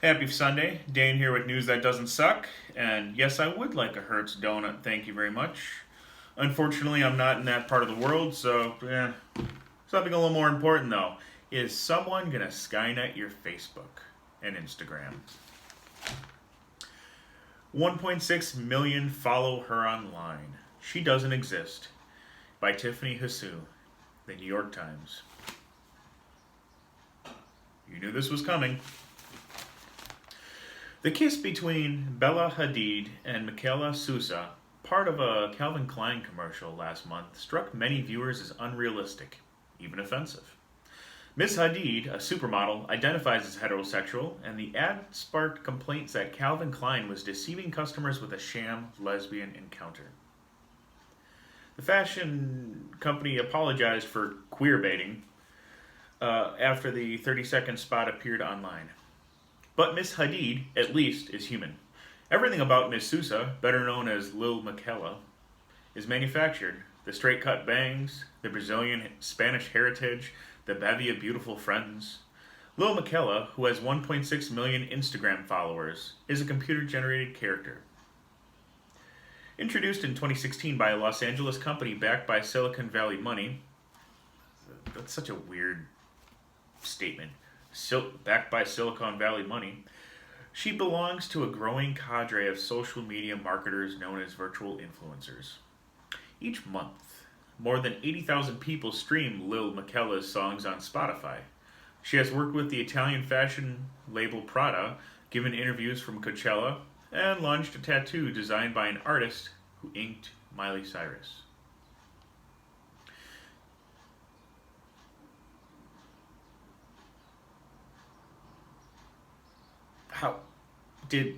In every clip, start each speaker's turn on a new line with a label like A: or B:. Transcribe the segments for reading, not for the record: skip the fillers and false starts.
A: Happy Sunday. Dane here with news that doesn't suck. And yes, I would like a Hertz donut. Thank you very much. Unfortunately, I'm not in that part of the world, so something a little more important though. Is someone gonna Skynet your Facebook and Instagram? 1.6 million follow her online. She doesn't exist. By Tiffany Hsu, the New York Times. You knew this was coming. The kiss between Bella Hadid and Michaela Sousa, part of a Calvin Klein commercial last month, struck many viewers as unrealistic, even offensive. Miss Hadid, a supermodel, identifies as heterosexual, and the ad sparked complaints that Calvin Klein was deceiving customers with a sham lesbian encounter. The fashion company apologized for queerbaiting after the 30-second spot appeared online. But Miss Hadid, at least, is human. Everything about Miss Sousa, better known as Lil Miquela, is manufactured. The straight cut bangs, the Brazilian Spanish heritage, the bevy of beautiful friends. Lil Miquela, who has 1.6 million Instagram followers, is a computer generated character. Introduced in 2016 by a Los Angeles company backed by Silicon Valley money. That's such a weird statement. Backed by Silicon Valley money. She belongs to a growing cadre of social media marketers known as virtual influencers. Each month, more than 80,000 people stream Lil Miquela's songs on Spotify. She has worked with the Italian fashion label Prada, given interviews from Coachella, and launched a tattoo designed by an artist who inked Miley Cyrus. How did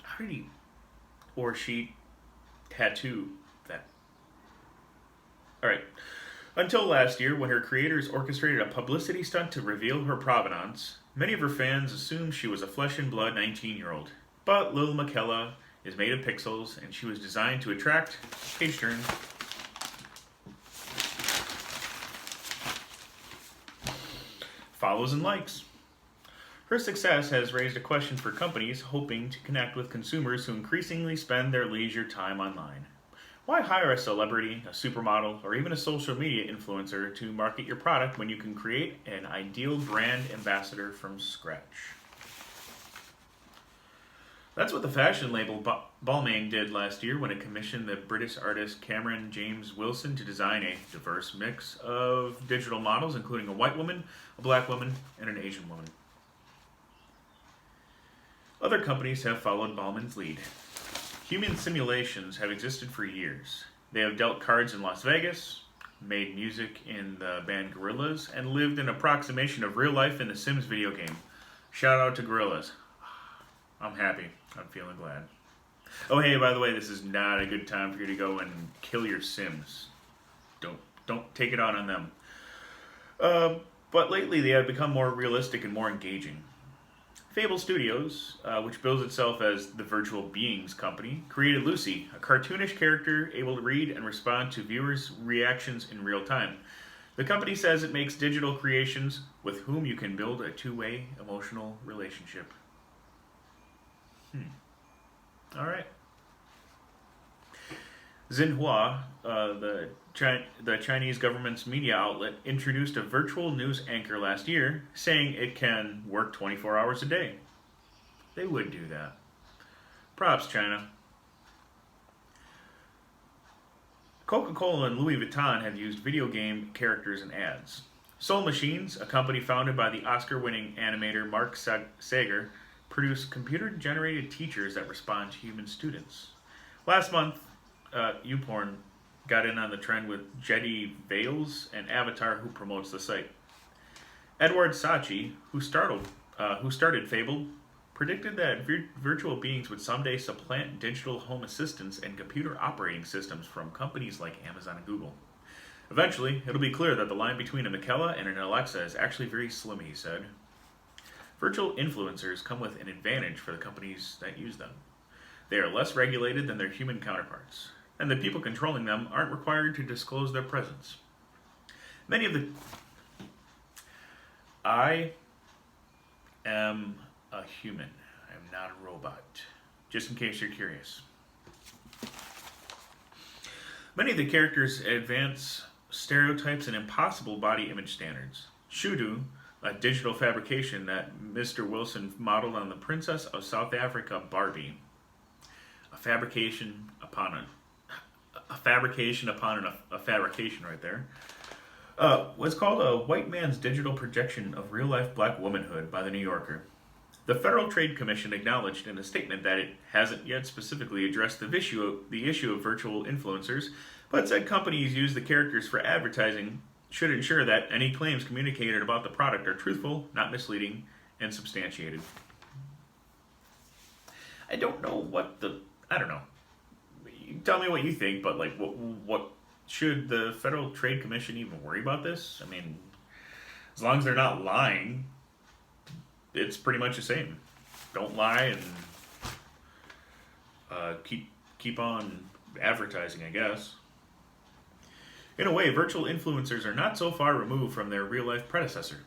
A: how did he or she tattoo that? All right. Until last year, when her creators orchestrated a publicity stunt to reveal her provenance, many of her fans assumed she was a flesh and blood 19-year-old. But Lil Miquela is made of pixels, and she was designed to attract, page turn, follows and likes. Her success has raised a question for companies hoping to connect with consumers who increasingly spend their leisure time online. Why hire a celebrity, a supermodel, or even a social media influencer to market your product when you can create an ideal brand ambassador from scratch? That's what the fashion label Balmain did last year when it commissioned the British artist Cameron James Wilson to design a diverse mix of digital models, including a white woman, a black woman, and an Asian woman. Other companies have followed Ballman's lead. Human simulations have existed for years. They have dealt cards in Las Vegas, made music in the band Gorillaz, and lived an approximation of real life in the Sims video game. Shout out to Gorillaz. I'm happy. I'm feeling glad. Oh hey, by the way, this is not a good time for you to go and kill your Sims. Don't take it out on them. But lately they have become more realistic and more engaging. Fable Studios, which bills itself as the Virtual Beings Company, created Lucy, a cartoonish character able to read and respond to viewers' reactions in real time. The company says it makes digital creations with whom you can build a two-way emotional relationship. All right. Xinhua, the Chinese government's media outlet, introduced a virtual news anchor last year, saying it can work 24 hours a day. They would do that. Props, China. Coca-Cola and Louis Vuitton have used video game characters in ads. Soul Machines, a company founded by the Oscar-winning animator Mark Sager, produce computer-generated teachers that respond to human students. Last month, YouPorn got in on the trend with Jetty Vales, an avatar who promotes the site. Edward Sachi, who started Fable, predicted that virtual beings would someday supplant digital home assistants and computer operating systems from companies like Amazon and Google. Eventually, it'll be clear that the line between a Michaela and an Alexa is actually very slim, he said. Virtual influencers come with an advantage for the companies that use them. They are less regulated than their human counterparts, and the people controlling them aren't required to disclose their presence. I am a human. I am not a robot. Just in case you're curious. Many of the characters advance stereotypes and impossible body image standards. Shudu, a digital fabrication that Mr. Wilson modeled on the Princess of South Africa, Barbie. A fabrication upon a fabrication right there. Was called a white man's digital projection of real-life black womanhood by the New Yorker. The Federal Trade Commission acknowledged in a statement that it hasn't yet specifically addressed the issue of virtual influencers, but said companies use the characters for advertising should ensure that any claims communicated about the product are truthful, not misleading, and substantiated. I don't know. You tell me what you think, but like, what should the Federal Trade Commission even worry about this? I mean, as long as they're not lying, it's pretty much the same. Don't lie and keep on advertising, I guess. In a way, virtual influencers are not so far removed from their real-life predecessor.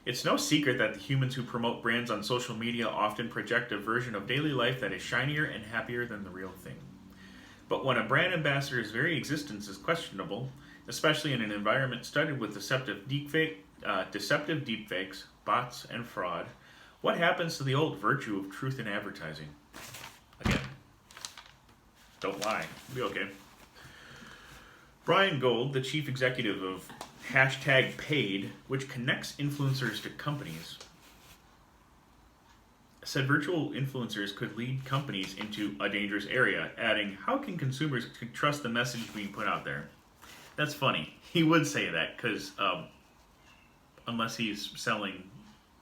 A: It's no secret that the humans who promote brands on social media often project a version of daily life that is shinier and happier than the real thing. But when a brand ambassador's very existence is questionable, especially in an environment studded with deceptive deepfakes, bots, and fraud, what happens to the old virtue of truth in advertising? Again, don't lie. It'll be okay. Brian Gold, the chief executive of #Paid, which connects influencers to companies, said virtual influencers could lead companies into a dangerous area, adding, how can consumers trust the message being put out there? That's funny. He would say that because unless he's selling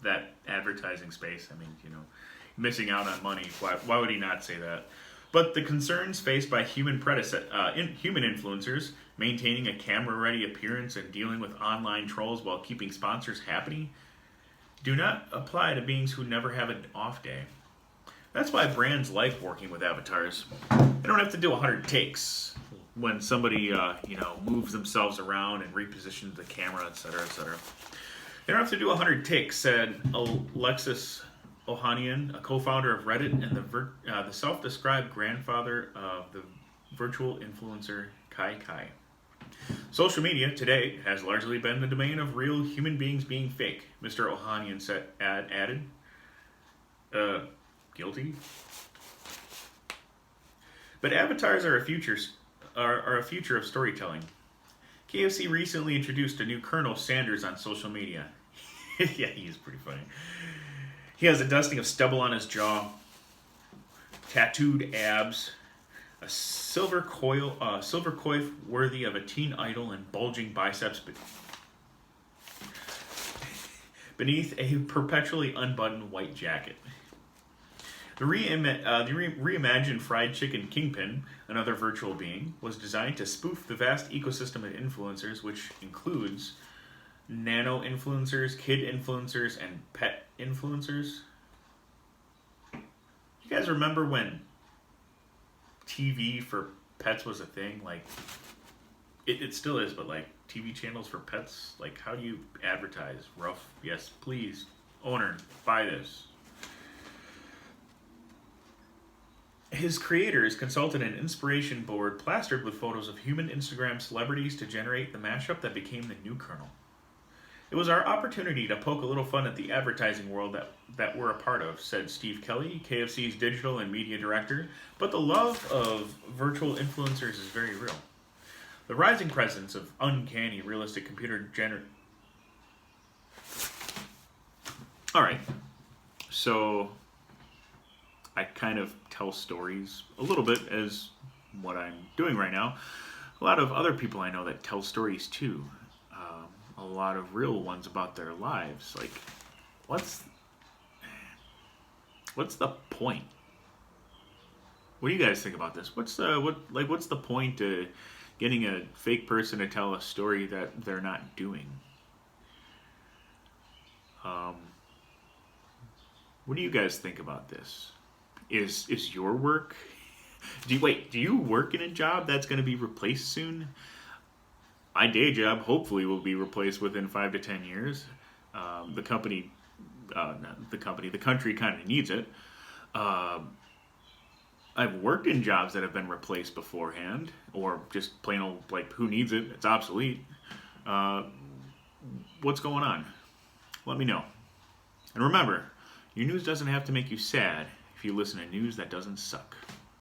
A: that advertising space, I mean, missing out on money, why would he not say that? But the concerns faced by human influencers, maintaining a camera-ready appearance and dealing with online trolls while keeping sponsors happy, do not apply to beings who never have an off day. That's why brands like working with avatars. They don't have to do 100 takes when somebody moves themselves around and repositions the camera, etc., etc. They don't have to do 100 takes, said Alexis Ohanian, a co-founder of Reddit and the self-described grandfather of the virtual influencer Kai Kai. Social media today has largely been the domain of real human beings being fake, Mr. Ohanian added. Guilty? But avatars are a future of storytelling. KFC recently introduced a new Colonel Sanders on social media. Yeah, he's pretty funny. He has a dusting of stubble on his jaw, tattooed abs, a silver coif worthy of a teen idol, and bulging biceps beneath a perpetually unbuttoned white jacket. The reimagined fried chicken Kingpin, another virtual being, was designed to spoof the vast ecosystem of influencers, which includes nano influencers, kid influencers, and pet influencers. You guys remember when TV for pets was a thing? Like, it still is, but like TV channels for pets, like, how do you advertise? Rough, yes, please, owner, buy this. His creators consulted an inspiration board plastered with photos of human Instagram celebrities to generate the mashup that became the new Colonel. It was our opportunity to poke a little fun at the advertising world that we're a part of, said Steve Kelly, KFC's digital and media director, but the love of virtual influencers is very real. The rising presence of uncanny, realistic computer Alright, so I kind of tell stories a little bit as what I'm doing right now. A lot of other people I know that tell stories too. A lot of real ones about their lives. Like, what's the point? What do you guys think about this? What's the point to getting a fake person to tell a story that they're not doing? What do you guys think about this? Is your work? Do you work in a job that's going to be replaced soon? My day job hopefully will be replaced within 5 to 10 years. The company not the company, the country kind of needs it. I've worked in jobs that have been replaced beforehand, or just plain old, like, who needs it? It's obsolete. What's going on? Let me know. And remember, your news doesn't have to make you sad if you listen to news that doesn't suck.